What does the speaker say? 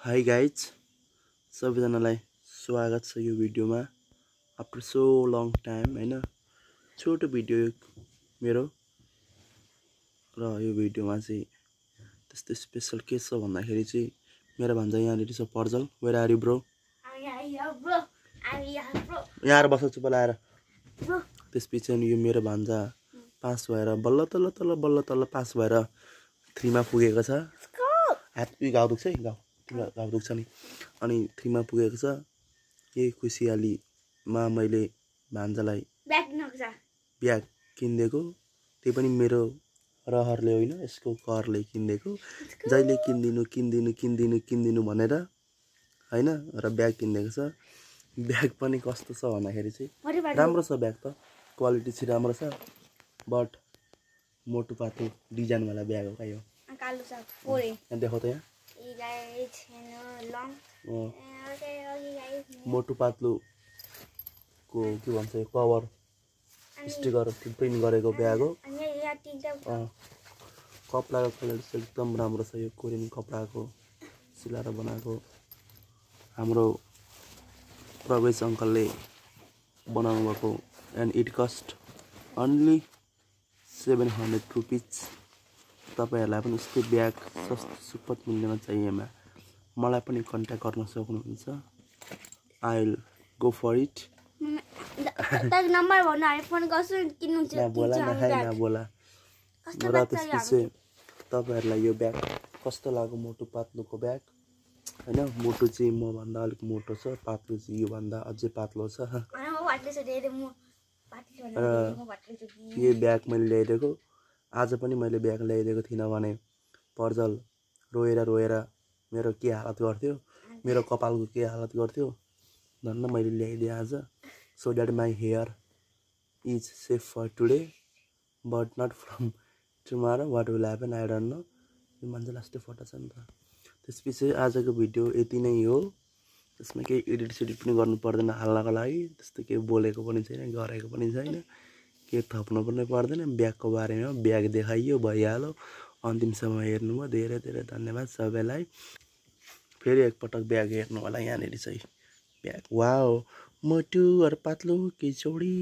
hi guys सबैजनालाई स्वागत छ यो भिडियोमा आफ्टर सो लङ टाइम हैन छोटो भिडियो मेरो र यो भिडियोमा चाहिँ त्यस्तो स्पेशल के छ भन्दाखेरि चाहिँ मेरो भान्जा यहाँनिर छ पर्जल वेयर आर यु ब्रो यहाँ बस्छ चुप लाएर त्यसपछि यो मेरो भान्जा पास भएर बल्ल तल्ल पास भएर 3 मा पुगेको छ ह्यापी गाउँ दुख्छ है गाउँ दुख्छ नि अनि 3 मा पुगेको छ यही खुसियालीमा मैले भान्जालाई ब्याग किनिदिएको त्यही पनि मेरो रहरले होइन यसको करले किनिदिएको जहिले किन्दिनु भनेर हैन र ब्याग किनिदिएको छ ब्याग पनि कस्तो छ भन्दाखेरि चाहिँ राम्रो छ ब्याग त क्वालिटी चाहिँ राम्रो छ बट मोटो पातो डिजाइन वाला ब्याग हो यो कालो छ पोरे देखो त यहाँ मोटो पातलो को के भन्छ यो कभर स्टिकर प्रिन्ट गरेको ब्याग हो कपडाको क्वालिटी एकदम राम्रो छ यो कोरियन कपडाको सिलाएर बनाएको हाम्रो प्रवेश अंकलले बनाउनु भएको and it cost only 700 rupees तपाईहरुलाई पनि यस्तो ब्याग सस्तो सुपथ मूल्यमा चाहिएमा मलाई पनि कन्ट्याक्ट गर्न सक्नुहुन्छ I will go for it तक नम्बर भन्नु हामी फोन गर्छु किन्नुहुन्छ न बोला र त्यसपछि तपाईहरुलाई यो ब्याग कस्तो लाग्यो मोटो पातलोको ब्याग हैन मोटो चाहिँ म भन्दा अलिक मोटो छ पातलो चाहिँ यो भन्दा अझै पातलो छ यो ब्याग मैले ल्याइदिएको आज पनि मैले ब्याग ल्याइदिएको थिइनँ भने पर्जल रोएर मेरो के हालत गर्थ्यो मेरो कपालको के हालत गर्थ्यो धन्न मैले ल्याइदिए आज so that my hair is safe for today but not from tomorrow what will happen I don't know यो मान्छे लास्टै फोटो छ नि त त्यसपछि आजको भिडियो यति नै हो त्यसमा केही एडिट सेडिट पनि गर्नु पर्दैन हाल्नको लागि त्यस्तो केही बोलेको पनि छैन गरेको पनि छैन के थप्नु पनि पर्दैन ब्यागको बारेमा ब्याग देखाइयो भइहाल्यो अन्तिमसम्म हेर्नुभयो धेरै धेरै धन्यवाद सबैलाई फेरि एकपटक ब्याग हेर्नु होला यहाँनिर चाहिँ ब्याग वाओ मोटु और पातलो कि चौडी